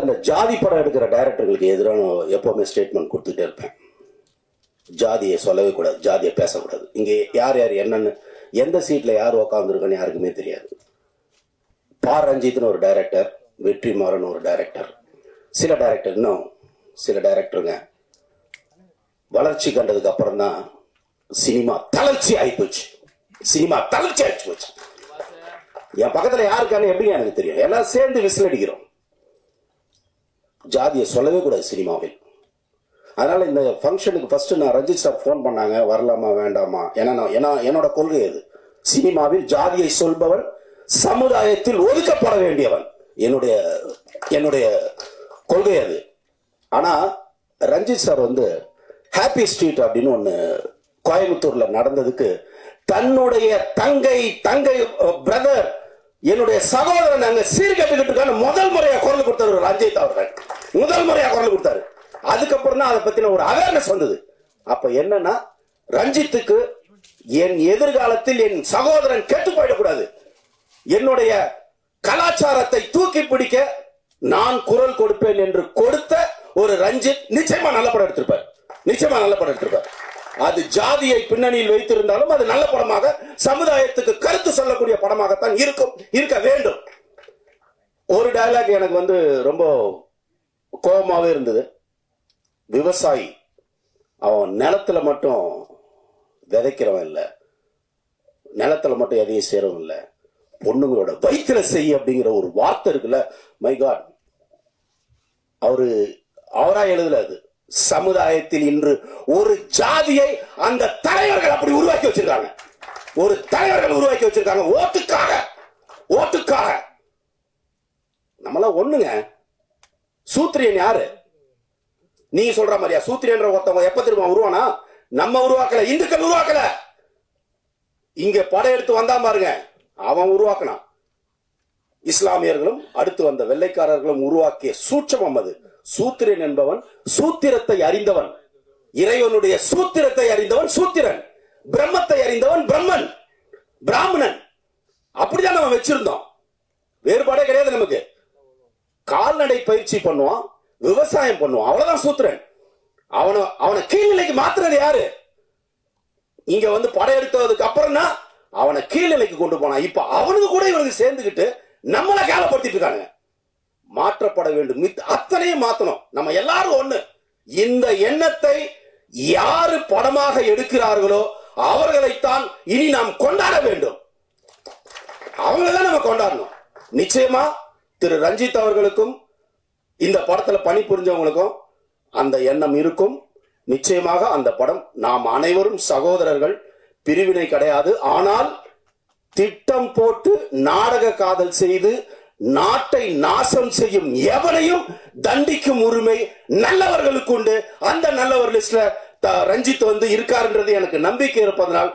இந்த ஜாதி படம் எடுக்கிற டைரக்டர்களுக்கு எதிரான எப்பவுமே ஸ்டேட்மெண்ட் கொடுத்துட்டே இருப்பேன். ஜாதியை சொல்லவே கூடாது, ஜாதியை பேசக்கூடாது. இங்கே யார் யார் என்னன்னு எந்த சீட்ல யார் உட்காந்துருக்கன்னு யாருக்குமே தெரியாது. பா ரஞ்சித்னு ஒரு டைரக்டர், வெற்றிமாறன் ஒரு டைரக்டர், சில டைரக்டர் இன்னும் சில டைரக்டருங்க வளர்ச்சி கண்டதுக்கு அப்புறம் தான் சினிமா தளர்ச்சி ஆயிப்போச்சு. சினிமா தளர்ச்சி ஆயிடுச்சு போச்சு. என் பக்கத்துல யாருக்கான எப்படி எனக்கு தெரியும், எல்லாம் சேர்ந்து விசில் அடிக்கிறோம். ஜாதியை சொல்லவே கூடாது சினிமாவில். அதனால இந்த ஃபங்க்ஷனுக்கு ஃபர்ஸ்ட் நான் ரஞ்சித் சார் ஃபோன் பண்ணாங்க, வரலாமா வேண்டாமா. ஏன்னா என்னோட கொள்கை அது. சினிமாவில் ஜாதியை சொல்பவன் சமுதாயத்தில் ஒதுக்கப்பட வேண்டியவன், என்னுடைய கொள்கை அது. ஆனா ரஞ்சித் சார் வந்து ஹாப்பி ஸ்ட்ரீட் அப்படின்னு ஒண்ணு கோயம்புத்தூர்ல நடந்ததுக்கு தன்னுடைய தங்கை பிரதர், என்னுடைய சகோதரன் அங்க சீர்கட்டுக்கிட்டு முதல் முறையா குரல் கொடுத்தாரு ரஞ்சித் அவர்கள். முதல் முறையா குரல் கொடுத்தாரு. அதுக்கப்புறம் தான் அதை பத்தின ஒரு அவேர்னஸ் வந்தது. அப்ப என்னன்னா, ரஞ்சித்துக்கு என் எதிர்காலத்தில் என் சகோதரன் கெட்டு போயிடக்கூடாது, என்னுடைய கலாச்சாரத்தை தூக்கி பிடிக்க நான் குரல் கொடுப்பேன் என்று கொடுத்த ஒரு ரஞ்சித் நிச்சயமா நல்ல படம் எடுத்திருப்பார். நிச்சயமா நல்ல படம் எடுத்திருப்பார். அது ஜாதியை பின்னணியில் வைத்திருந்தாலும் அது நல்ல படமாக, சமுதாயத்துக்கு கருத்து சொல்லக்கூடிய படமாகத்தான் இருக்க வேண்டும். ஒரு டயலாக் எனக்கு வந்து ரொம்ப கோபமாவே இருந்தது. விவசாயி அவன் நிலத்துல மட்டும் விதைக்கிறவன் இல்ல, நிலத்துல மட்டும் எதையும் சேரவும் இல்ல, பொண்ணுங்களோட வயிற்றுல செய்ய அப்படிங்கிற ஒரு வார்த்தை இருக்குல்ல. மை காட், அவரா எழுதல. அது சமுதாயத்தில் இன்று ஒரு ஜாதியை அந்த தலைவர்கள் அப்படி உருவாக்கி வச்சிருக்காங்க. ஒரு தலைவர்கள் உருவாக்கி வச்சிருக்காங்க ஓட்டுக்காக. நம்மள ஒண்ணுங்க. சூத்திரியன் யாரு? நீங்க சொல்ற மாதிரியா சூத்திரியன்ற ஒருத்தவங்க எப்ப திரும்ப உருவானா? நம்ம உருவாக்கல, இந்துக்கள் உருவாக்கல. இங்க படையெடுத்து வந்தா பாருங்க, அவன் உருவாக்கினான். இஸ்லாமியர்களும் அடுத்து வந்த வெள்ளைக்காரர்களும் உருவாக்கிய சூட்சமம் அது. சூத்திரன் என்பவன் சூத்திரத்தை அறிந்தவன், இறைவனுடைய சூத்திரத்தை அறிந்தவன் சூத்திரன், பிரம்மத்தை அறிந்தவன் பிரம்மன், பிராமணன். அப்படிதான் நம்ம வச்சிருந்தோம். வேறுபாடே கிடையாது நமக்கு. கால்நடை பயிற்சி பண்ணுவான், விவசாயம் பண்ணுவான், அவ்வளவுதான் சூத்திரன். அவனை கீழ்நிலைக்கு மாத்துறது யாரு? இங்க வந்து படையெடுத்ததுக்கு அப்புறம் தான் அவனை கீழ்நிலைக்கு கொண்டு போனான். இப்ப அவனுக்கு கூட இவனுக்கு சேர்ந்துகிட்டு நம்மளை கேவலப்படுத்திட்டு இருக்காங்க. மாற்றப்பட வேண்டும், அத்தனையும் மாத்தணும். நம்ம எல்லாரும் ஒண்ணு. இந்த எண்ணத்தை யாரு படமாக எடுக்கிறார்களோ அவர்களைத்தான் இனி நாம் கொண்டாட வேண்டும். அவங்களதான் நம்ம கொண்டாடணும். நிச்சயமா திரு ரஞ்சித் அவர்களுக்கும் இந்த படத்துல பணிபுரிஞ்சவங்களுக்கும் அந்த எண்ணம் இருக்கும். நிச்சயமாக அந்த படம், நாம் அனைவரும் சகோதரர்கள், பிரிவினை கிடையாது. ஆனால் திட்டம் போட்டு நாடக காதல் செய்து நாட்டை நாசம் செய்யும் எவனையும் தண்டிக்கும் உரிமை நல்லவர்களுக்கு உண்டு. அந்த நல்லவர் லிஸ்ட்ல ரஞ்சித் வந்து இருக்காருன்றது எனக்கு நம்பிக்கை இருப்பதனால்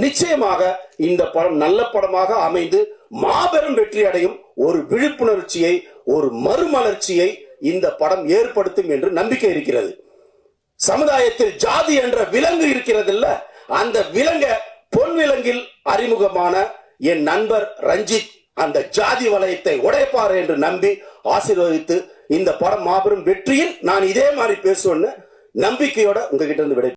நிச்சயமாக இந்த படம் நல்ல படமாக அமைந்து மாபெரும் வெற்றி அடையும். ஒரு விழிப்புணர்ச்சியை, ஒரு மறுமலர்ச்சியை இந்த படம் ஏற்படுத்தும் என்று நம்பிக்கை இருக்கிறது. சமுதாயத்தில் ஜாதி என்ற விலங்கு இருக்கிறது இல்ல, அந்த விலங்க பொன் விலங்கில் அறிமுகமான என் நண்பர் ரஞ்சித் அந்த ஜாதி வலயத்தை உடைப்பார் என்று நம்பி ஆசீர்வதித்து இந்த படம் மாபெரும் வெற்றியில் நான் இதே மாதிரி பேசுவேன்னு நம்பிக்கையோட உங்ககிட்ட இருந்து விடை